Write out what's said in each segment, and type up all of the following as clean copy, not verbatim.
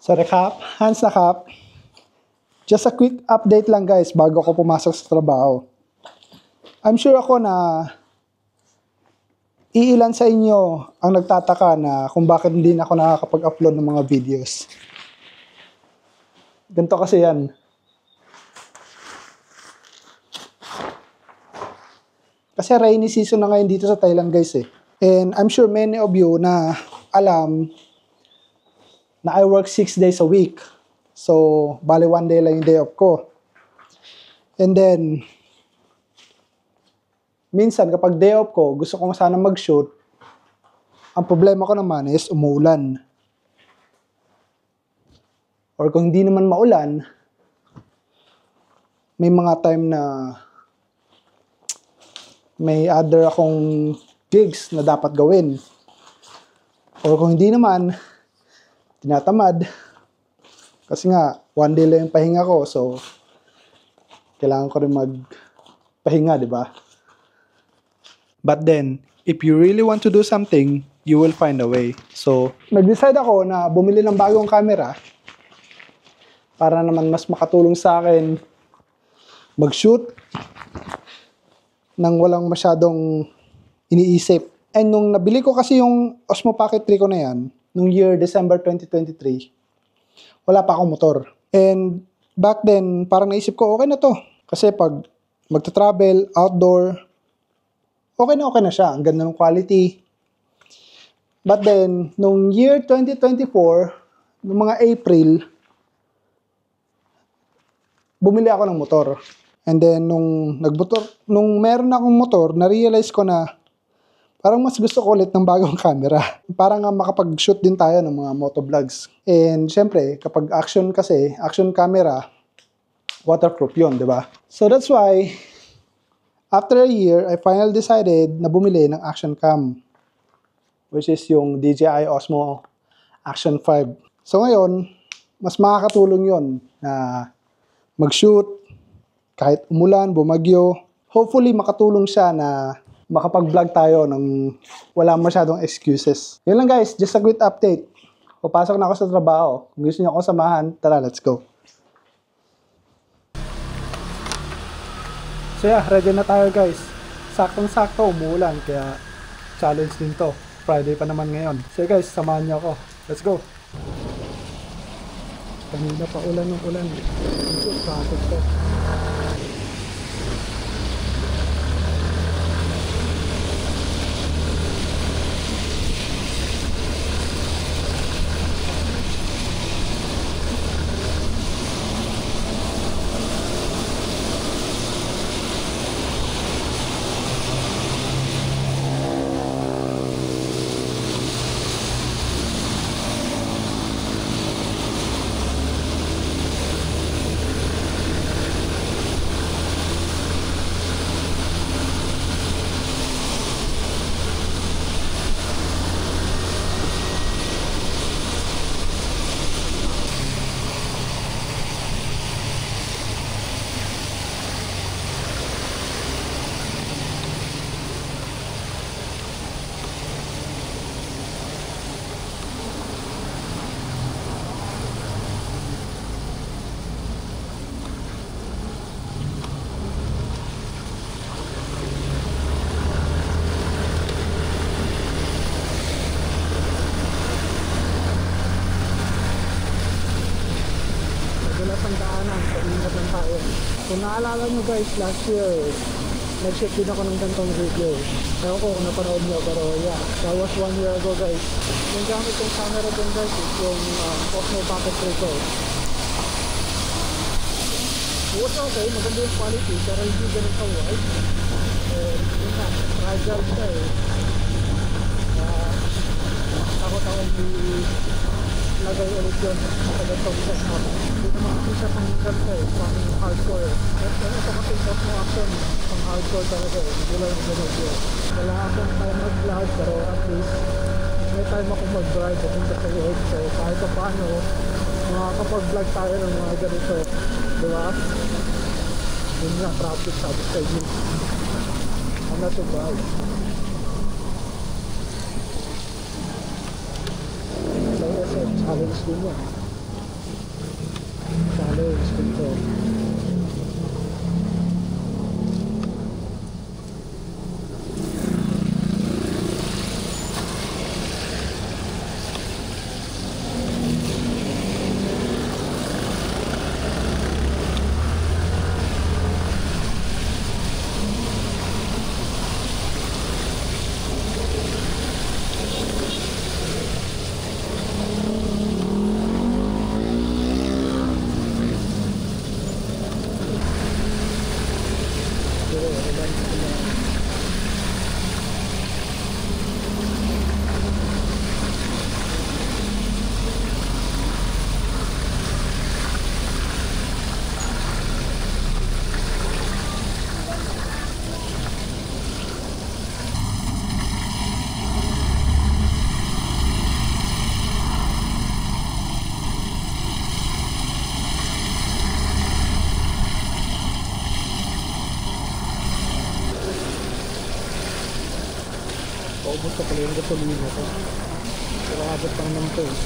Sorry Kap, Hans na Kap. Just a quick update lang guys bago ako pumasok sa trabaho. I'm sure ako na iilan sa inyo ang nagtataka na kung bakit hindi na ako nakakapag-upload ng mga videos. Ganito kasi yan. Kasi rainy season na ngayon dito sa Thailand guys eh. And I'm sure many of you na alam na I work 6 days a week. So, bali 1 day lang yung day off ko. And then, minsan kapag day off ko, gusto ko sana mag-shoot. Ang problema ko naman is umuulan. Or kung hindi naman maulan, may mga time na may other akong gigs na dapat gawin. Or kung hindi naman, tinatamad. Kasi nga, 1 day lang yung pahinga ko. So, kailangan ko rin magpahinga, di ba? But then, if you really want to do something, you will find a way. So, nag-decide ako na bumili ng bagong camera para naman mas makatulong sa akin mag-shoot nang walang masyadong iniisip. And nung nabili ko kasi yung Osmo Pocket 3 ko na yan, nung year December 2023, wala pa akong motor. And back then, parang naisip ko, okay na to. Kasi pag magta-travel, outdoor, okay na siya. Ang ganda ng quality. But then, nung year 2024, nung mga April, bumili ako ng motor. And then, nung meron akong motor, na-realize ko na parang mas gusto ko ulit ng bagong camera. Para nga makapag-shoot din tayo ng mga motovlogs. And syempre, kapag action camera, waterproof yun, di ba? So that's why, after a year, I finally decided na bumili ng action cam. Which is yung DJI Osmo Action 5. So ngayon, mas makakatulong yun na mag-shoot, kahit umulan, bumagyo. Hopefully, makatulong siya na makapag-vlog tayo ng wala masyadong excuses. Yun lang guys, just a quick update. Papasok na ako sa trabaho. Kung gusto niyo ako samahan, tara, let's go. So yeah, ready na tayo guys. Saktong-sakto, umuulan, kaya challenge din to. Friday pa naman ngayon. So guys, samahan niyo ako. Let's go. Kanina pa ulan ng ulan. Traffic to. Kung naalala nyo guys, last year, nag-shoot din ako ng gantong video. Ewan ko kung napanood nyo, pero yeah, that was 1 year ago guys. Yung gamit kong camera din guys is yung Osmo Pocket 3 ko. It was okay, maganda yung quality, pero hindi ganun ka-wide. And yun nga, fragile siya eh. Takot akong lagay ulit yun sa gantong setup. Hindi naman kasi siya pang ganda eh, pang hardcore. Ito kasi Osmo Action, pang hardcore talaga eh, hindi lang yung ganun yun. Wala akong time mag-vlog, pero at least may time akong mag-drive papunta sa work. So kahit pa paano, makakapag-vlog tayo ng mga ganito. Diba? Yun nga, practice sabi sa inyo. I'm not too bad. So yes, challenge din yan. Hello, dito. Paubos ka pala yung gasolina ko. Pero abot lang naman ito eh.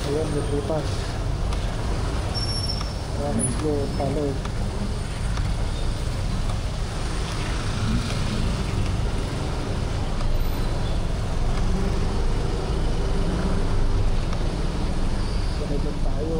Ayan, may butas. Maraming slow, follow. Sanay lang tayo.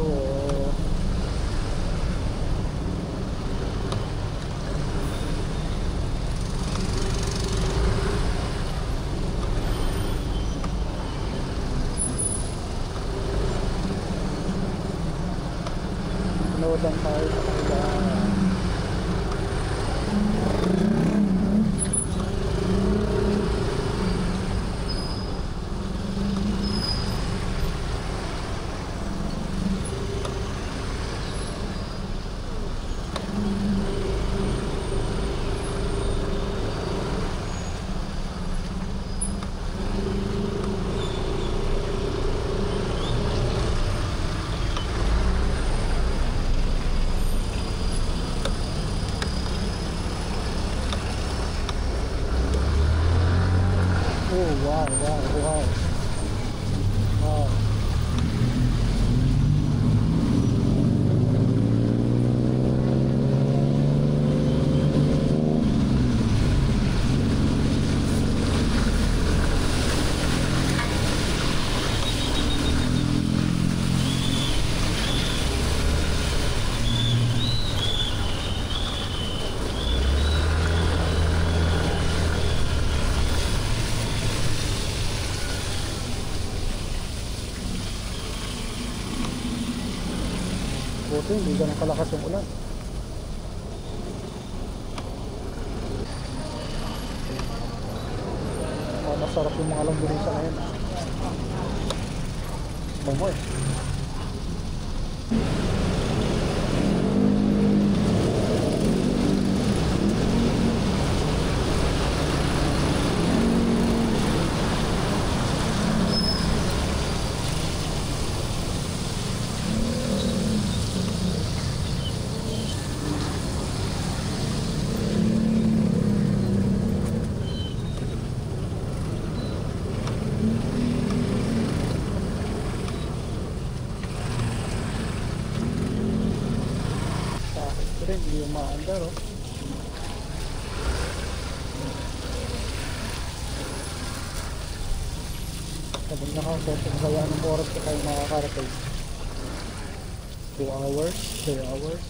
Nodan tayo sa kanila. Oh, wow, wow, wow. Wow. Buti, hindi ganun kalakas yung ulan. Masarap yung mga longganisa ngayon. Mamoy. Hindi umaandar, oh. Sabag nakausap, kaya anong oras ka kayo makakarating? 2 hours, 3 hours.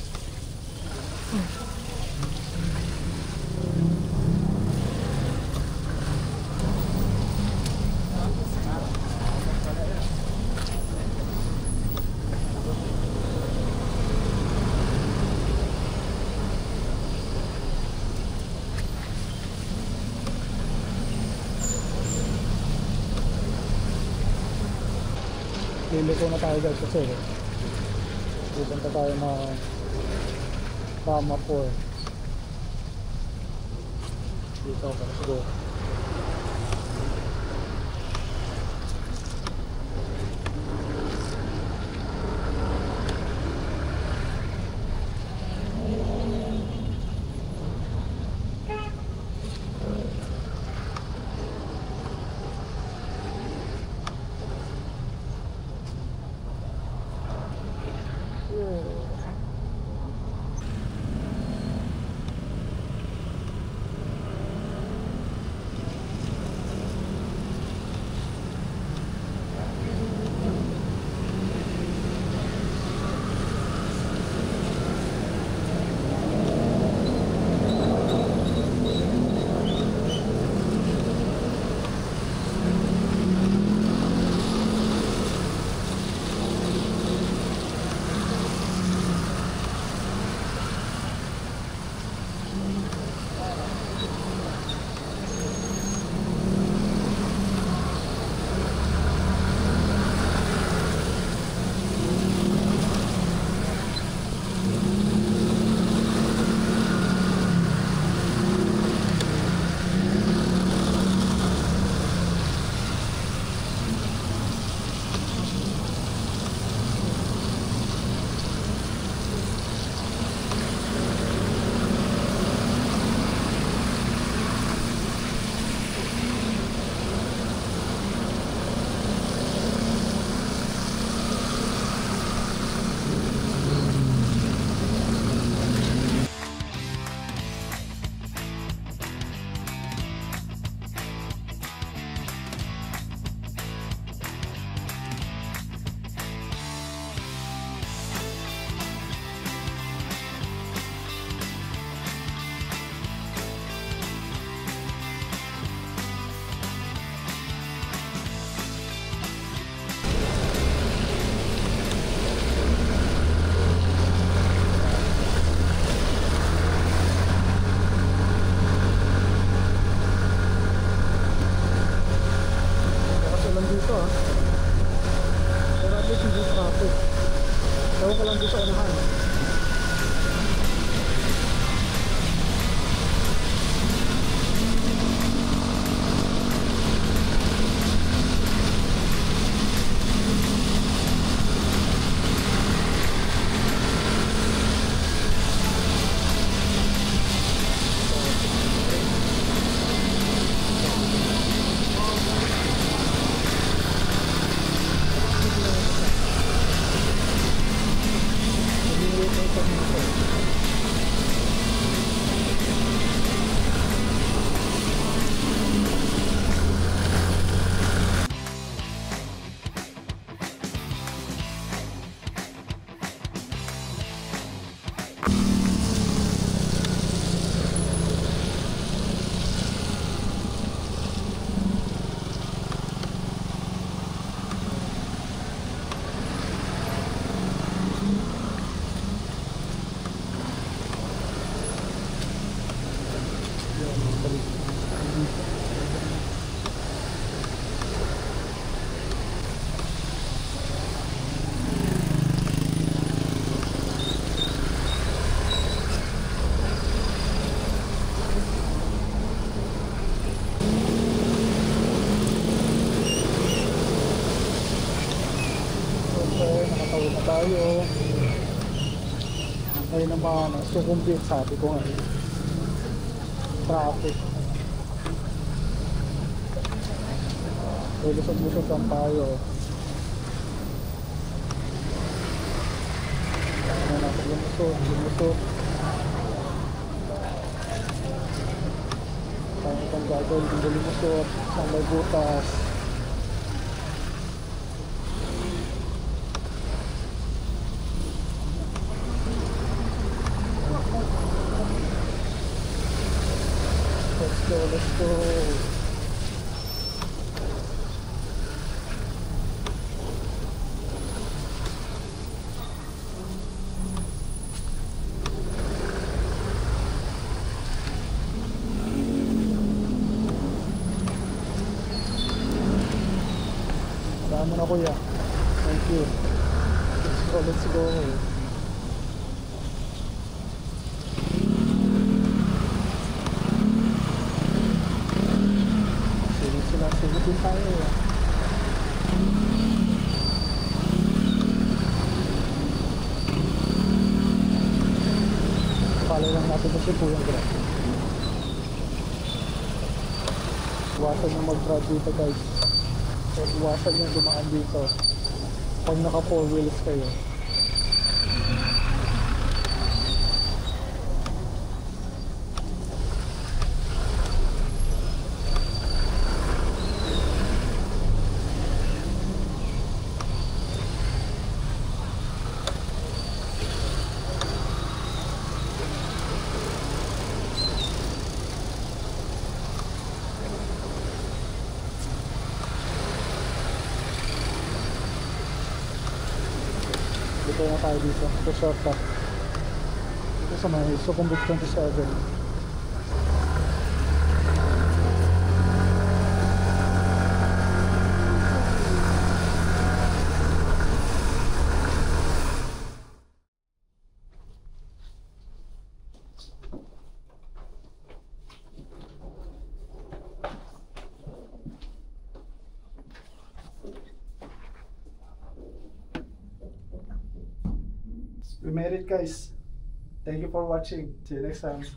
Liliko na tayo guys kasi pupunta tayo na Tama 4 dito. Let's go. Ewan ko lang dito sa unahan. Nakatawid na tayo. Ayun naman, sukumpit sabi ko nga. Traffic. Lusog-lusog lang tayo. Ayan natin lumusog. Paano pang gagawin kung lumusot, saan may butas. Let's go, let's go. Tama na kuya. Thank you. Let's go, let's go. Sige sila, sigutin tayo. Follow lang natin kasi po yung grab. Iwasan yung mag-grab dito guys. So, iwasan yung dumaan dito pag naka 4 wheels kayo. Dito na tayo dito sa shortcut dito sa may Sukhumvit 27. We made it guys. Thank you for watching. See you next time.